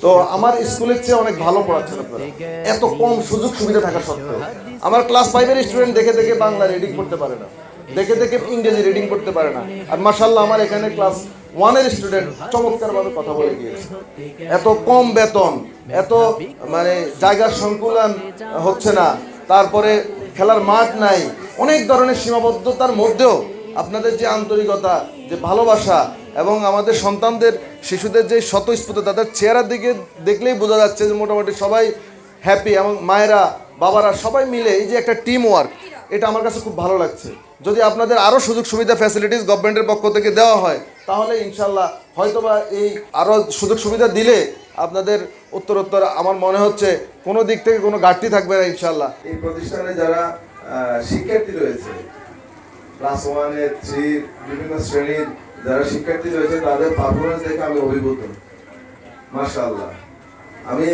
তো আমার স্কুলের চেয়ে অনেক ভালো পড়াচ্ছেন আপনারা, এত কম সুযোগ সুবিধা থাকা সত্ত্বেও। আমার ক্লাস 5-এর স্টুডেন্ট দেখে দেখে বাংলা রিডিং করতে পারে না, দেখে দেখে ইংরেজি রিডিং করতে পারে না, আর মাশাআল্লাহ আমার এখানে ক্লাস 1-এর স্টুডেন্ট চমৎকারভাবে কথা বলে গিয়েছে। এত কম বেতন, এত মানে জায়গার সংকুলান হচ্ছে না, তারপরে খেলার মাঠ নাই, অনেক ধরনের সীমাবদ্ধতার মধ্যেও আপনাদের যে আন্তরিকতা, যে ভালোবাসা এবং আমাদের সন্তানদের শিশুদের যে স্বতঃস্ফূর্ত, তাদের চেহারার দিকে দেখলেই বোঝা যাচ্ছে যে মোটামুটি সবাই হ্যাপি, এবং মায়েরা বাবারা সবাই মিলে এই যে একটা টিম ওয়ার্ক, এটা আমার কাছে খুব ভালো লাগছে। যদি আপনাদের আরও সুযোগ সুবিধা ফ্যাসিলিটিস গভর্নমেন্টের পক্ষ থেকে দেওয়া হয়, তাহলে ইনশাল্লাহ হয়তোবা এই আরও সুযোগ সুবিধা দিলে আপনাদের উত্তরোত্তর আমার মনে হচ্ছে কোনো দিক থেকে কোনো ঘাটতি থাকবে না ইনশাল্লাহ। এই প্রতিষ্ঠানে যারা শিক্ষার্থী রয়েছে, ক্লাস 1-এর 3 বিভিন্ন শ্রেণীর যারা শিক্ষার্থী রয়েছে, তাদের পারফরমেন্স দেখে আমি অভিভূত, মাশাআল্লাহ। আমি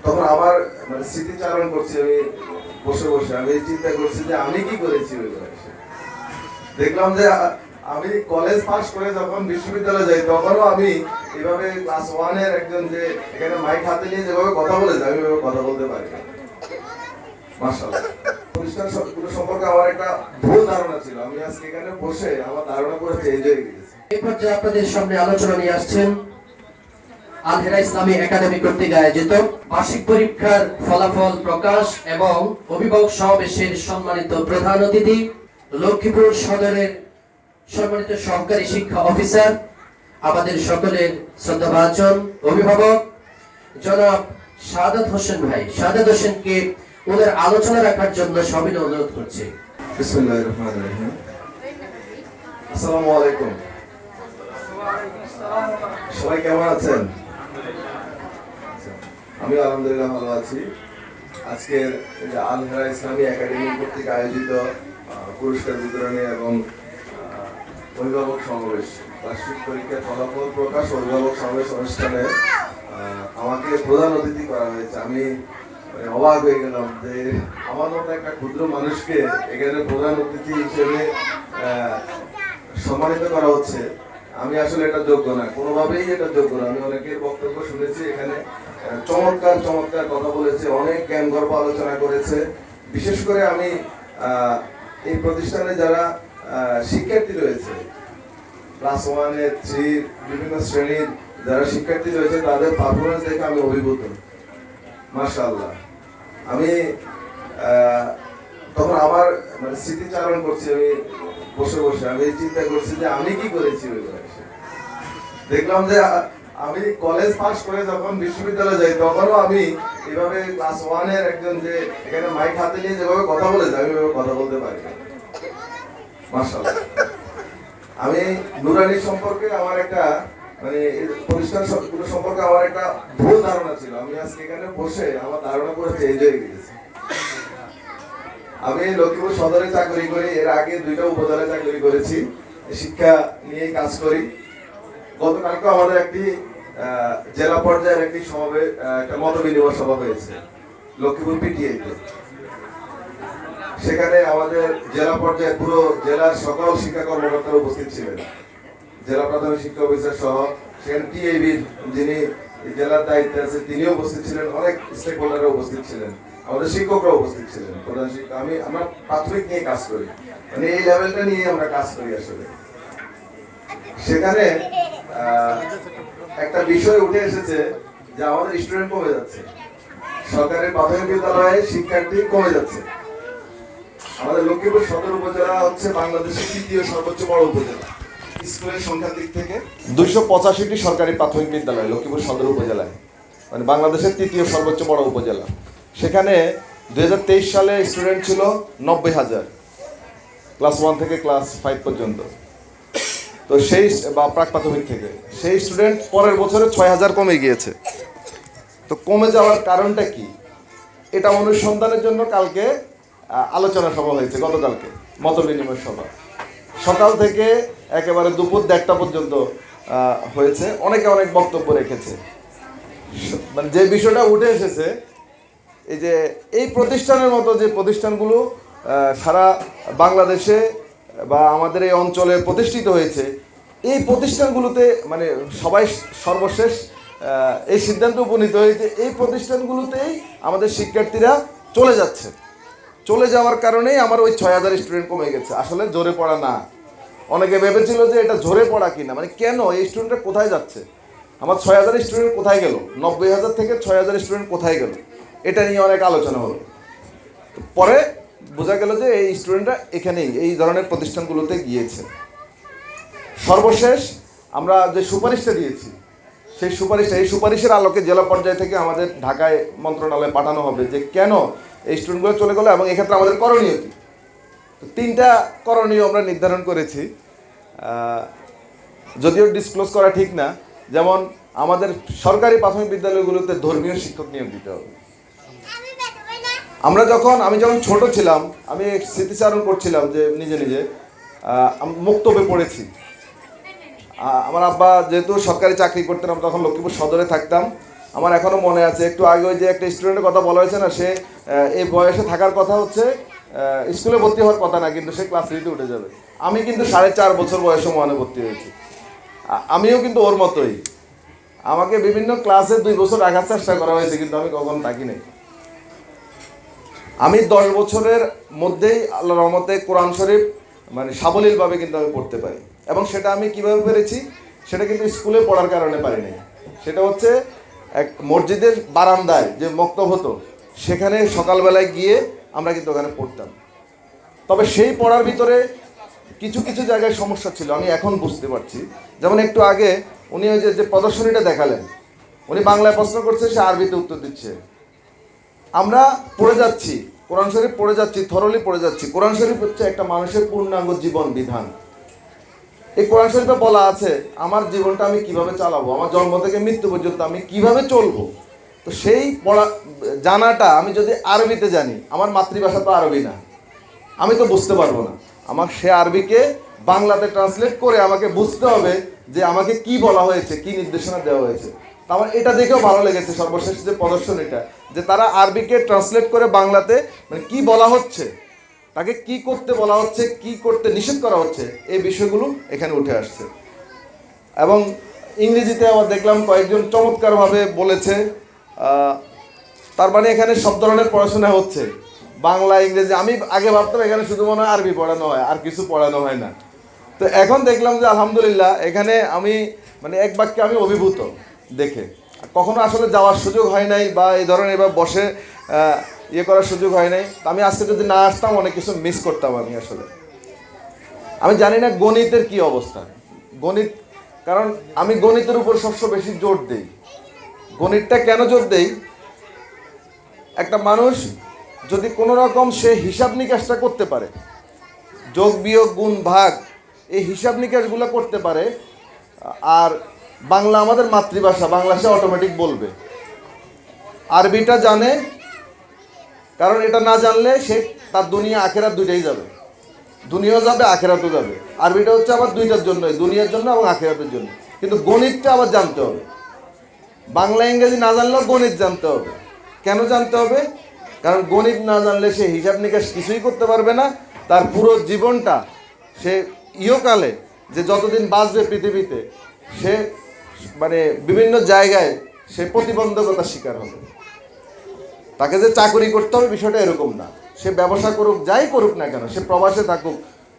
তখন আমার মানে স্মৃতিচারণ করছি, আমি বসে বসে আমি চিন্তা করছি যে আমি কি করেছি ওই বয়সে। দেখলাম যে আমি কলেজ পাস করে যখন বিশ্ববিদ্যালয়ে যাই, তখনও আমি এভাবে ক্লাস 1-এর একজন যে এখানে মাইক হাতে নিয়ে যেভাবে কথা বলে যায়, আমি এভাবে কথা বলতে পারি না, মাশাআল্লাহ। প্রতিষ্ঠানগুলো সম্পর্কে আমার একটা ভুল ধারণা ছিল, আমি আজকে এখানে বসে আমার ধারণা করে চেঞ্জ হয়ে গেছে। এই পর্যায়ে আপনাদের সামনে আলোচনা নিয়ে আসছেন আল হেরা ইসলামী একাডেমি কর্তৃক আয়োজিত বার্ষিক পরীক্ষার ফলাফল প্রকাশ এবং অভিভাবক সমাবেশের সম্মানিত প্রধান অতিথি, লক্ষ্মীপুর সদরের সম্মানিত সহকারী শিক্ষা অফিসার, আমাদের সকলের শ্রদ্ধাভাজন অভিভাবক জনাব শাহাদাত হোসেন ভাই। শাহাদাত হোসেনকে ওদের আলোচনা রাখার জন্য সবিনয় অনুরোধ করছি। বিসমিল্লাহির রহমানির রহিম। আসসালামু আলাইকুম। সবাই কেমন আছেন? আমি আলহামদুলিল্লাহ ভালো আছি। আজকের আল হেরা ইসলামী একাডেমি কর্তৃক আয়োজিত পুরস্কার বিতরণী এবং অভিভাবক সমাবেশ, বার্ষিক পরীক্ষার ফলাফল প্রকাশ অভিভাবক সমাবেশ অনুষ্ঠানে আমাকে প্রধান অতিথি করা হয়েছে। আমি অবাক হয়ে গেলাম যে আমার মতো একটা ক্ষুদ্র মানুষকে এখানে প্রধান অতিথি হিসেবে সম্মানিত করা হচ্ছে। আমি আসলে এটা যোগ্য না, কোনোভাবেই এটা যোগ্য না। আমি অনেকের বক্তব্য শুনেছি, এখানে চমৎকার চমৎকার কথা বলেছে, অনেক জ্ঞান গর্ব আলোচনা করেছে। বিশেষ করে আমি এই প্রতিষ্ঠানে যারা শিক্ষার্থী রয়েছে, ক্লাস 1-এর 3 বিভিন্ন শ্রেণীর যারা শিক্ষার্থী রয়েছে, তাদের পারফরমেন্স দেখে আমি অভিভূত, মাশাআল্লাহ। আমি তখন আমার মানে স্মৃতিচারণ করছি, আমি বসে বসে আমি চিন্তা করছি যে আমি কি করেছি ওই বয়সে। দেখলাম যে আমি কলেজ পাস করে যখন বিশ্ববিদ্যালয়ে যাই, তখনও আমি এভাবে ক্লাস 1-এর একজন যে এখানে মাইক হাতে নিয়ে যেভাবে কথা বলে যায়, আমি এভাবে কথা বলতে পারি না, মাশাআল্লাহ। আমি নুরানি সম্পর্কে আমার একটা মানে প্রতিষ্ঠানগুলো সম্পর্কে আমার একটা ভুল ধারণা ছিল, আমি আজকে এখানে বসে আমার ধারণা করে চেঞ্জ হয়ে গেছে। আমি লক্ষ্মীপুর সদরে চাকরি করি, এর আগে 2টা উপজেলায় চাকরি করেছি, শিক্ষা নিয়ে কাজ করি। গতকালকে আমাদের একটি জেলা পর্যায়ের একটি সমাবেশ, একটা মত বিনিময় সভা হয়েছে লক্ষ্মীপুর পিটিএতে। সেখানে আমাদের জেলা পর্যায়ে পুরো জেলার সকল শিক্ষা কর্মকর্তারা উপস্থিত ছিলেন, জেলা প্রাথমিক শিক্ষা অফিসার সহ। সেখানে টিএবির যিনি জেলার দায়িত্বে আছে তিনিও উপস্থিত ছিলেন, অনেক স্টেক হোল্ডাররা উপস্থিত ছিলেন, আমাদের শিক্ষকরা উপস্থিত ছিলেন, প্রধান শিক্ষক। আমরা প্রাথমিক নিয়ে কাজ করি, মানে এই লেভেলটা নিয়ে আমরা কাজ করি আসলে। সেখানে একটা বিষয় উঠে এসেছে যে আমাদের স্টুডেন্ট কমে যাচ্ছে, সরকারি প্রাথমিক বিদ্যালয়ে শিক্ষার্থী কমে যাচ্ছে। আমাদের লক্ষ্মীপুর সদর উপজেলা হচ্ছে বাংলাদেশের 3য় সর্বোচ্চ বড় উপজেলা স্কুলের সংখ্যার দিক থেকে। 285টি সরকারি প্রাথমিক বিদ্যালয় লক্ষ্মীপুর সদর উপজেলায়, মানে বাংলাদেশের 3য় সর্বোচ্চ বড় উপজেলা। সেখানে 2023 সালে স্টুডেন্ট ছিল 90,000, ক্লাস 1 থেকে ক্লাস 5 পর্যন্ত। তো সেই বা প্রাক প্রাথমিক থেকে সেই স্টুডেন্ট পরের বছরে 6,000 কমে গিয়েছে। তো কমে যাওয়ার কারণটা কি, এটা অনুসন্ধানের জন্য কালকে আলোচনা সভা হয়েছে, গতকালকে মত বিনিময় সভা। সকাল থেকে একেবারে দুপুর 1টা পর্যন্ত হয়েছে, অনেকে অনেক বক্তব্য রেখেছে। মানে যে বিষয়টা উঠে এসেছে, এই যে এই প্রতিষ্ঠানের মতো যে প্রতিষ্ঠানগুলো সারা বাংলাদেশে বা আমাদের এই অঞ্চলে প্রতিষ্ঠিত হয়েছে, এই প্রতিষ্ঠানগুলোতে মানে সবাই সর্বশেষ এই সিদ্ধান্তে উপনীত হয়েছে এই প্রতিষ্ঠানগুলোতেই আমাদের শিক্ষার্থীরা চলে যাচ্ছে। চলে যাওয়ার কারণেই আমার ওই 6000 স্টুডেন্ট কমে গেছে। আসলে জোরে পড়া না, অনেকে ভেবেছিল যে এটা জোরে পড়া কিনা, মানে কেন এই স্টুডেন্টরা কোথায় যাচ্ছে, আমার 6000 স্টুডেন্ট কোথায় গেল, 90000 থেকে 6000 স্টুডেন্ট কোথায় গেল, এটা নিয়ে অনেক আলোচনা হলো। পরে বোঝা গেল যে এই স্টুডেন্টরা এখানেই এই ধরনের প্রতিষ্ঠানগুলোতে গিয়েছে। সর্বশেষ আমরা যে সুপারিশটা দিয়েছি সেই সুপারিশের আলোকে জেলা পর্যায় থেকে আমাদের ঢাকায় মন্ত্রণালয়ে পাঠানো হবে যে কেন এই স্টুডেন্টগুলো চলে গেলো এবং এক্ষেত্রে আমাদের করণীয় কী। তিনটা করণীয় আমরা নির্ধারণ করেছি, যদিও ডিসক্লোজ করা ঠিক না। যেমন আমাদের সরকারি প্রাথমিক বিদ্যালয়গুলোতে ধর্মীয় শিক্ষক নিয়োগ দিতে হবে। আমি যখন ছোট ছিলাম, আমি স্মৃতিচারণ করছিলাম যে নিজে নিজে মুক্তবে পড়েছি। আমার আব্বা যেহেতু সরকারি চাকরি করতেন, আমি তখন লক্ষ্মীপুর সদরে থাকতাম। আমার এখনও মনে আছে, একটু আগে ওই যে একটা স্টুডেন্টের কথা বলা হয়েছে না, সে এই বয়সে থাকার কথা হচ্ছে স্কুলে ভর্তি হওয়ার কথা না, কিন্তু সে ক্লাস 3-তে উঠে যাবে। আমি কিন্তু 4.5 বছর বয়সে মনে ভর্তি হয়েছি। আমিও কিন্তু ওর মতোই, আমাকে বিভিন্ন ক্লাসে 2 বছর রাখার চেষ্টা করা হয়েছে, কিন্তু আমি কখনো থাকি নাই। আমি 10 বছরের মধ্যেই আল্লাহর রহমতে কোরআন শরীফ মানে সাবলীলভাবে কিন্তু আমি পড়তে পারি। এবং সেটা আমি কিভাবে পেরেছি, সেটা কিন্তু স্কুলে পড়ার কারণে পারি নাই। সেটা হচ্ছে এক মসজিদের বারান্দায় যে মক্তব হতো, সেখানে সকালবেলায় গিয়ে আমরা কিন্তু ওখানে পড়তাম। তবে সেই পড়ার ভিতরে কিছু কিছু জায়গায় সমস্যা ছিল, আমি এখন বুঝতে পারছি। যেমন একটু আগে উনি ওই যে প্রদর্শনীটা দেখালেন, উনি বাংলায় প্রশ্ন করছে, সে আরবিতে উত্তর দিচ্ছে। আমরা পড়ে যাচ্ছি, কোরআন শরীফ পড়ে যাচ্ছি, থরলি পড়ে যাচ্ছি। কোরআন শরীফ হচ্ছে একটা মানুষের পূর্ণাঙ্গ জীবন বিধান। এই কোরআন শরীফে বলা আছে আমার জীবনটা আমি কিভাবে চালাবো, আমার জন্ম থেকে মৃত্যু পর্যন্ত আমি কিভাবে চলবো। তো সেই পড়া জানাটা আমি যদি আরবিতে জানি, আমার মাতৃভাষা তো আরবি না, আমি তো বুঝতে পারবো না। আমার সে আরবিকে বাংলাতে ট্রান্সলেট করে আমাকে বুঝতে হবে যে আমাকে কি বলা হয়েছে, কি নির্দেশনা দেওয়া হয়েছে। তো আমার এটা দেখেও ভালো লেগেছে সর্বশেষ যে প্রদর্শনীটা, যে তারা আরবিকে ট্রান্সলেট করে বাংলাতে মানে কি বলা হচ্ছে, তাকে কি করতে বলা হচ্ছে, কি করতে নিষেধ করা হচ্ছে, এই বিষয়গুলো এখানে উঠে আসছে। এবং ইংরেজিতে আবার দেখলাম কয়েকজন চমৎকারভাবে বলেছে। তার মানে এখানে সব ধরনের পড়াশোনা হচ্ছে, বাংলা ইংরেজি। আমি আগে ভাবতাম এখানে শুধু মনে হয় আরবি পড়ানো হয়, আর কিছু পড়ানো হয় না। তো এখন দেখলাম যে আলহামদুলিল্লাহ এখানে আমি মানে এক বাক্যে আমি অভিভূত দেখে। কখনো আসলে যাওয়ার সুযোগ হয় নাই, বা এই ধরনের এবার বসে ইয়ে করার সুযোগ হয় নাই। তো আমি আজকে যদি না আসতাম অনেক কিছু মিস করতাম আমি আসলে। আমি জানি না গণিতের কি অবস্থা, গণিত, কারণ আমি গণিতের উপর সবচেয়ে বেশি জোর দেই। গণিতটা কেন জোর দেই, একটা মানুষ যদি কোনো রকম সে হিসাব নিকাশটা করতে পারে, যোগ বিয়োগ গুণ ভাগ, এই হিসাব নিকাশগুলো করতে পারে, আর বাংলা আমাদের মাতৃভাষা, বাংলা সে অটোমেটিক বলবে। আরবিটা জানে, কারণ এটা না জানলে সে তার দুনিয়া আখেরাত দুইটাই যাবে, দুনিয়াও যাবে আখেরাতও যাবে। আরবিটা হচ্ছে আবার দুইটার জন্যই, দুনিয়ার জন্য এবং আখেরাতের জন্য। কিন্তু গণিতটা আবার জানতে হবে, বাংলা ইংরেজি না জানলেও গণিত জানতে হবে। কেন জানতে হবে? কারণ গণিত না জানলে সে হিসাব নিকাশ কিছুই করতে পারবে না। তার পুরো জীবনটা সে ইহকালে যে যতদিন বাঁচবে পৃথিবীতে, সে মানে বিভিন্ন জায়গায় সে প্রতিবন্ধকতার শিকার হবে। তাকে যে চাকরি করতে হবে বিষয়টা এরকম না, সে ব্যবসা করুক, যাই করুক না কেন, সে প্রবাসে থাকুক,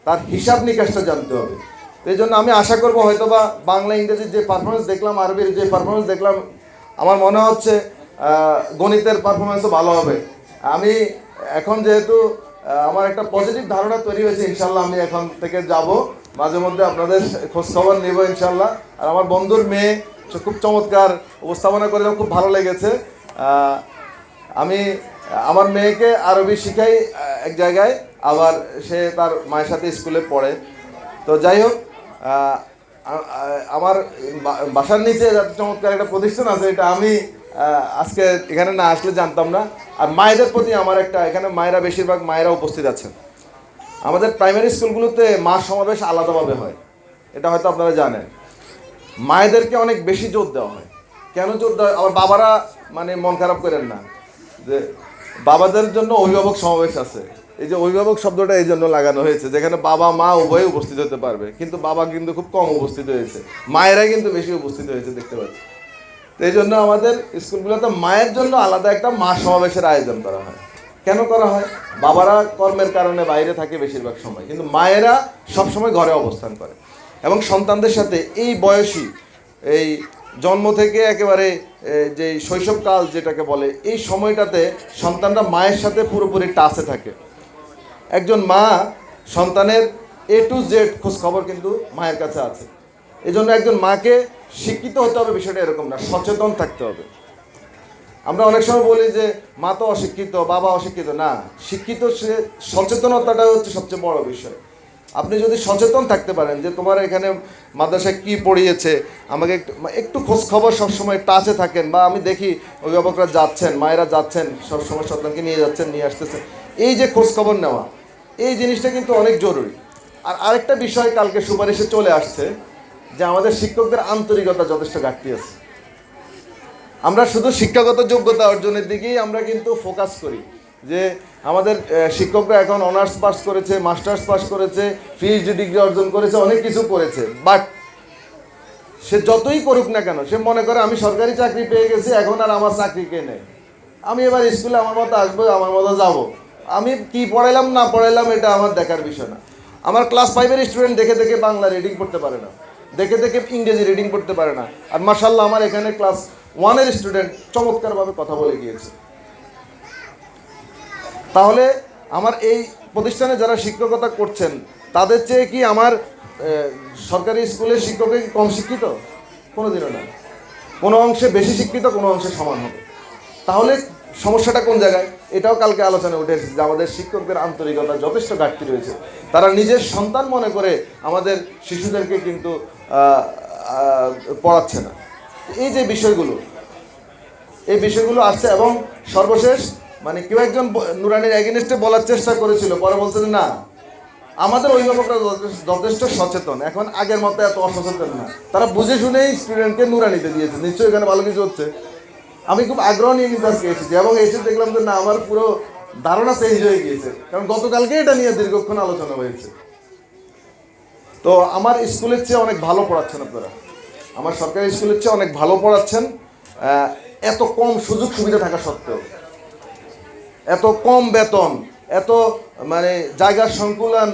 তার হিসাব নিকাশটা জানতে হবে। এই জন্য আমি আশা করবো হয়তোবা বাংলা ইংরেজির যে পারফরমেন্স দেখলাম, আরবির যে পারফরমেন্স দেখলাম, আমার মনে হচ্ছে গণিতের পারফরমেন্সও ভালো হবে। আমি এখন যেহেতু আমার একটা পজিটিভ ধারণা তৈরি হয়েছে, ইনশাল্লাহ আমি এখন থেকে যাব, মাঝে মধ্যে আপনাদের খোঁজখবর নেব ইনশাল্লাহ। আর আমার বন্ধুর মেয়ে খুব চমৎকার উপস্থাপনা করলাম, খুব ভালো লেগেছে। আমি আমার মেয়েকে আরবি শিখাই এক জায়গায়, আবার সে তার মায়ের সাথে স্কুলে পড়ে। তো যাই হোক, আমার বাসার নিচে চমৎকার একটা প্রতিষ্ঠান আছে, এটা আমি আজকে এখানে না আসলে জানতাম না। আর মায়েদের প্রতি আমার একটা, এখানে মায়েরা বেশিরভাগ মায়েরা উপস্থিত আছেন। আমাদের প্রাইমারি স্কুলগুলোতে মা সমাবেশ আলাদাভাবে হয়, এটা হয়তো আপনারা জানেন। মায়েদেরকে অনেক বেশি জোর দেওয়া হয়। কেন জোর দেওয়া হয়? আবার বাবারা মানে মন খারাপ করেন না, যে বাবাদের জন্য অভিভাবক সমাবেশ আছে, এই যে অভিভাবক শব্দটা এই জন্য লাগানো হয়েছে, যেখানে বাবা মা উভয়ে উপস্থিত হতে পারবে, কিন্তু বাবা কিন্তু খুব কম উপস্থিত হয়েছে, মায়েরাই কিন্তু বেশি উপস্থিত হয়েছে দেখতে পাচ্ছি। তো এই জন্য আমাদের স্কুলগুলোতে মায়ের জন্য আলাদা একটা মা সমাবেশের আয়োজন করা হয়। কেন করা হয়? বাবারা কর্মের কারণে বাইরে থাকে বেশিরভাগ সময়, কিন্তু মায়েরা সবসময় ঘরে অবস্থান করে এবং সন্তানদের সাথে এই বয়সী, এই জন্ম থেকে একেবারে যে শৈশবকাল যেটাকে বলে, এই সময়টাতে সন্তানরা মায়ের সাথে পুরোপুরি টাচে থাকে। একজন মা সন্তানের A to Z খোঁজ খবর কিন্তু মায়ের কাছে আছে। এই জন্য একজন মাকে শিক্ষিত হতে হবে বিষয়টা এরকম না, সচেতন থাকতে হবে। আমরা অনেক সময় বলি যে মা তো অশিক্ষিত, বাবা অশিক্ষিত। না, শিক্ষিত সে সচেতনতাটা হচ্ছে সবচেয়ে বড় বিষয়। আপনি যদি সচেতন থাকতে পারেন যে তোমার এখানে মাদ্রাসায় কী পড়িয়েছে, আমাকে একটু খোঁজ খবর সবসময় টাচে থাকেন, বা আমি দেখি অভিভাবকরা যাচ্ছেন, মায়েরা যাচ্ছেন, সবসময় সন্তানকে নিয়ে যাচ্ছেন, নিয়ে আসতেছেন, এই যে খোঁজ খবর নেওয়া, এই জিনিসটা কিন্তু অনেক জরুরি। আর আরেকটা বিষয় কালকে সুপারিশে চলে আসছে যে আমাদের শিক্ষকদের আন্তরিকতা যথেষ্ট ঘাটতি আছে। আমরা শুধু শিক্ষাগত যোগ্যতা অর্জনের দিকেই আমরা কিন্তু ফোকাস করি, যে আমাদের শিক্ষকরা এখন অনার্স পাস করেছে, মাস্টার্স পাস করেছে, পিএইচডি ডিগ্রি অর্জন করেছে, অনেক কিছু করেছে, বাট সে যতই করুক না কেন, সে মনে করে আমি সরকারি চাকরি পেয়ে গেছি, এখন আর আমার চাকরি কে নেই, আমি এবার স্কুলে আমার মতো আসবো, আমার মতো যাব, আমি কি পড়াইলাম না পড়াইলাম এটা আমার দেখার বিষয় না। আমার ক্লাস 5-এর স্টুডেন্ট দেখে দেখে বাংলা রিডিং পড়তে পারে না, দেখে দেখে ইংরেজি রিডিং পড়তে পারে না, আর মাশাআল্লাহ আমার এখানে ক্লাস 1-এর স্টুডেন্ট চমৎকারভাবে কথা বলে গিয়েছে। তাহলে আমার এই প্রতিষ্ঠানে যারা শিক্ষকতা করছেন তাদের চেয়ে কি আমার সরকারি স্কুলের শিক্ষকের কি কম শিক্ষিত? কোনোদিনও না। কোনো অংশে বেশি শিক্ষিত, কোনো অংশে সমান হবে। তাহলে সমস্যাটা কোন জায়গায়? এটাও কালকে আলোচনায় উঠে এসেছে যে আমাদের শিক্ষকদের আন্তরিকতা যথেষ্ট ঘাটতি রয়েছে। তারা নিজের সন্তান মনে করে আমাদের শিশুদেরকে কিন্তু পড়াচ্ছে না। এই যে বিষয়গুলো, এই বিষয়গুলো আসছে। এবং সর্বশেষ মানে কেউ একজন নুরানির এগেনস্টে বলার চেষ্টা করেছিল, পরে বলছে যে না, আমাদের অভিভাবকরা যথেষ্ট সচেতন, এখন আগের মতো এত অসচেতন না, তারা বুঝে শুনেই স্টুডেন্টকে নুরানিতে দিয়েছে, নিশ্চয়ই এখানে ভালো কিছু হচ্ছে। আমি খুব আগ্রহ নিয়ে নিতে আজকে এসেছি এবং এসে দেখলাম যে না, আমার পুরো ধারণা চেঞ্জ হয়ে গিয়েছে, কারণ গতকালকে এটা নিয়ে দীর্ঘক্ষণ আলোচনা হয়েছে। তো আমার স্কুলের চেয়ে অনেক ভালো পড়াচ্ছেন আপনারা, আমার সরকারি স্কুলের চেয়ে অনেক ভালো পড়াচ্ছেন, এত কম সুযোগ সুবিধা থাকা সত্ত্বেও, এত কম বেতন, এত মানে জায়গার সংকুলন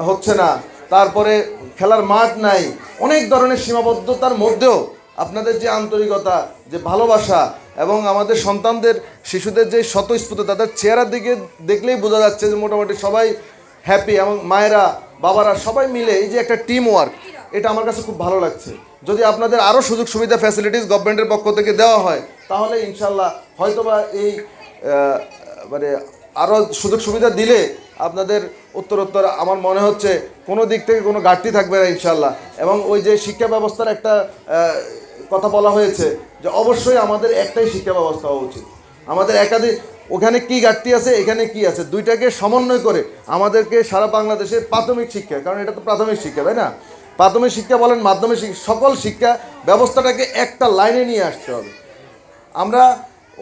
হচ্ছে না, তারপরে খেলার মাঠ নাই, অনেক ধরনের সীমাবদ্ধতার মধ্যেও আপনাদের যে আন্তরিকতা, যে ভালোবাসা, এবং আমাদের সন্তানদের, শিশুদের যে স্বতঃস্ফূর্ত, তাদের চেহারার দিকে দেখলেই বোঝা যাচ্ছে যে মোটামুটি সবাই হ্যাপি, এবং মায়েরা বাবারা সবাই মিলে এই যে একটা টিম ওয়ার্ক, এটা আমার কাছে খুব ভালো লাগছে। যদি আপনাদের আরও সুযোগ সুবিধা ফ্যাসিলিটিস গভর্নমেন্টের পক্ষ থেকে দেওয়া হয়, তাহলে ইনশাল্লাহ হয়তোবা এই মানে আরও সুযোগ সুবিধা দিলে আপনাদের উত্তরোত্তর আমার মনে হচ্ছে কোনো দিক থেকে কোনো ঘাটতি থাকবে না ইনশাল্লাহ। এবং ওই যে শিক্ষা ব্যবস্থার একটা কথা বলা হয়েছে যে অবশ্যই আমাদের একটাই শিক্ষা ব্যবস্থা হওয়া উচিত, আমাদের একাধিক, ওখানে কি ঘাটতি আছে এখানে কি আছে, দুইটাকে সমন্বয় করে আমাদেরকে সারা বাংলাদেশের প্রাথমিক শিক্ষা, কারণ এটা তো প্রাথমিক শিক্ষা, তাই না, প্রাথমিক শিক্ষা বলেন, মাধ্যমিক শিক্ষা, সকল শিক্ষা ব্যবস্থাটাকে একটা লাইনে নিয়ে আসতে হবে। আমরা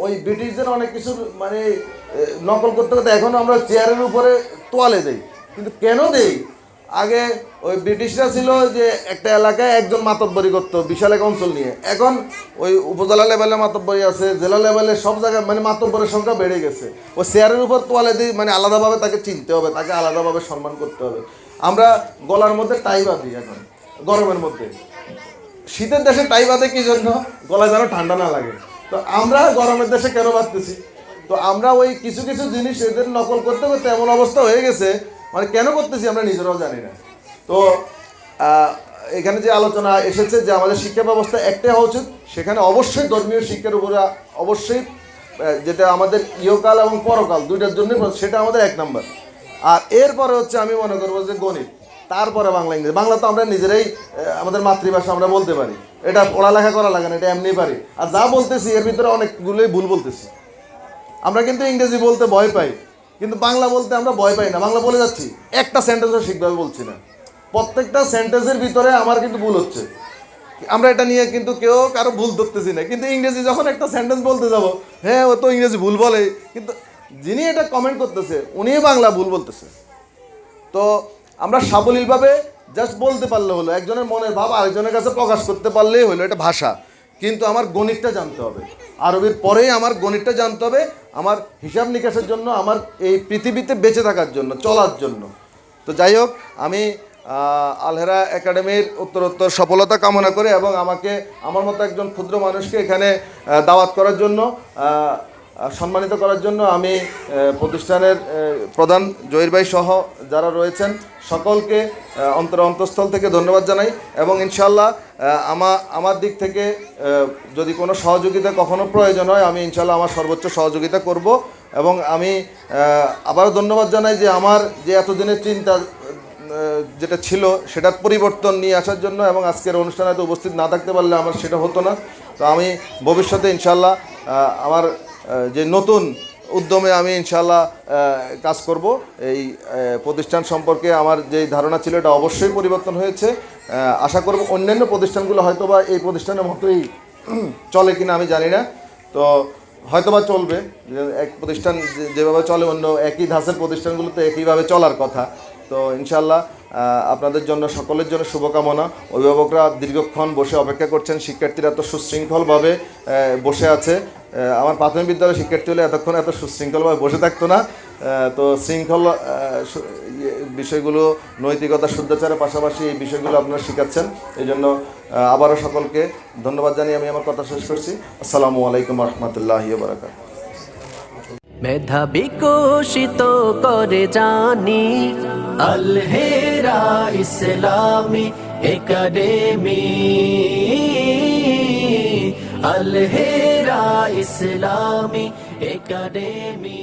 ওই ব্রিটিশদের অনেক কিছু মানে নকল করতে করতে এখনও আমরা চেয়ারের উপরে তোয়ালে দেই, কিন্তু কেন দেই? আগে ওই ব্রিটিশরা ছিল যে একটা এলাকায় একজন মাতব্বরি করতো বিশাল এক অঞ্চল নিয়ে, এখন ওই উপজেলা লেভেলে মাতব্বরি আছে, জেলা লেভেলে, সব জায়গায় মানে মাতব্বরের সংখ্যা বেড়ে গেছে। ওই চেয়ারের উপর তোয়ালে দিই, মানে আলাদাভাবে তাকে চিনতে হবে, তাকে আলাদাভাবে সম্মান করতে হবে। আমরা গলার মধ্যে টাই বাঁধি এখন গরমের মধ্যে, শীতের দেশে টাই বাঁধে কি জন্য? গলায় যেন ঠান্ডা না লাগে। তো আমরা গরমের দেশে কেন বাঁধতেছি? তো আমরা ওই কিছু কিছু জিনিস এদের নকল করতে করতে এমন অবস্থা হয়ে গেছে, মানে কেন করতেছি আমরা নিজেরাও জানি না। তো এখানে যে আলোচনা এসেছে যে আমাদের শিক্ষা ব্যবস্থা একটাই হওয়া উচিত, সেখানে অবশ্যই ধর্মীয় শিক্ষার উপরে অবশ্যই, যেটা আমাদের ইহকাল এবং পরকাল দুইটার জন্য, সেটা আমাদের 1 নম্বর। আর এরপরে হচ্ছে আমি মনে করবো যে গণিত, তারপরে বাংলা ইংরেজি। বাংলা তো আমরা নিজেরাই আমাদের মাতৃভাষা আমরা বলতে পারি, এটা পড়ালেখা করা লাগে না, এটা এমনি পারি। আর যা বলতেছি এর ভিতরে অনেকগুলোই ভুল বলতেছি। আমরা কিন্তু ইংরেজি বলতে ভয় পাই, কিন্তু বাংলা বলতে আমরা ভয় পাই না, বাংলা বলে যাচ্ছি, একটা সেন্টেন্সও ঠিকভাবে বলছি না, প্রত্যেকটা সেন্টেন্সের ভিতরে আমার কিন্তু ভুল হচ্ছে। আমরা এটা নিয়ে কিন্তু কেউ কারো ভুল ধরতেছি না, কিন্তু ইংরেজি যখন একটা সেন্টেন্স বলতে যাব, হ্যাঁ ও তো ইংরেজি ভুল বলে, কিন্তু যিনি এটা কমেন্ট করতেছে উনিই বাংলা ভুল বলতেছে। তো আমরা সাবলীলভাবে জাস্ট বলতে পারলে হলো, একজনের মনের ভাব আরেকজনের কাছে প্রকাশ করতে পারলেই হলো, এটা ভাষা। কিন্তু আমার গণিতটা জানতে হবে, আরবির পরেই আমার গণিতটা জানতে হবে, আমার হিসাব নিকাশের জন্য, আমার এই পৃথিবীতে বেঁচে থাকার জন্য, চলার জন্য। তো যাই হোক, আমি আলহেরা একাডেমির উত্তরোত্তর সফলতা কামনা করে এবং আমাকে, আমার মতো একজন ক্ষুদ্র মানুষকে এখানে দাওয়াত করার জন্য, সম্মানিত করার জন্য আমি প্রতিষ্ঠানের প্রধান জহির ভাই সহ যারা রয়েছেন সকলকে অন্তঃস্থল থেকে ধন্যবাদ জানাই। এবং ইনশাল্লাহ আমার দিক থেকে যদি কোনো সহযোগিতা কখনো প্রয়োজন হয়, আমি ইনশাল্লাহ আমার সর্বোচ্চ সহযোগিতা করব। এবং আমি আবারও ধন্যবাদ জানাই যে আমার যে এতদিনের চিন্তা যেটা ছিল সেটার পরিবর্তন নিয়ে আসার জন্য, এবং আজকের অনুষ্ঠানে উপস্থিত না থাকতে পারলে আমার সেটা হতো না। তো আমি ভবিষ্যতে ইনশাল্লাহ আমার যে নতুন উদ্যমে আমি ইনশাল্লাহ কাজ করব। এই প্রতিষ্ঠান সম্পর্কে আমার যে ধারণা ছিল এটা অবশ্যই পরিবর্তন হয়েছে। আশা করব অন্যান্য প্রতিষ্ঠানগুলো হয়তোবা এই প্রতিষ্ঠানের মতোই চলে কিনা আমি জানি না, তো হয়তোবা চলবে। এক প্রতিষ্ঠান যেভাবে চলে অন্য একই ধাঁচের প্রতিষ্ঠানগুলোতে একইভাবে চলার কথা। তো ইনশাল্লাহ আপনাদের জন্য, সকলের জন্য শুভকামনা। অভিভাবকরা দীর্ঘক্ষণ বসে অপেক্ষা করছেন, শিক্ষার্থীরা এত সুশৃঙ্খলভাবে বসে আছে। আমার প্রাথমিক বিদ্যালয়ের শিক্ষার্থী হলে এতক্ষণ এত সুশৃঙ্খলভাবে বসে থাকতো না। তো শৃঙ্খল বিষয়গুলো, নৈতিকতা, শুদ্ধাচারের পাশাপাশি এই বিষয়গুলো আপনারা শেখাচ্ছেন। এই জন্য আবারও সকলকে ধন্যবাদ জানিয়ে আমি আমার কথা শেষ করছি। আসসালামু আলাইকুম রহমতুল্লাহি ওয়া বারাকাতুহু। মেধা বিকশিত করে জানি আলহেরা ইসলামী একাডেমি, আলহেরা ইসলামী একাডেমি।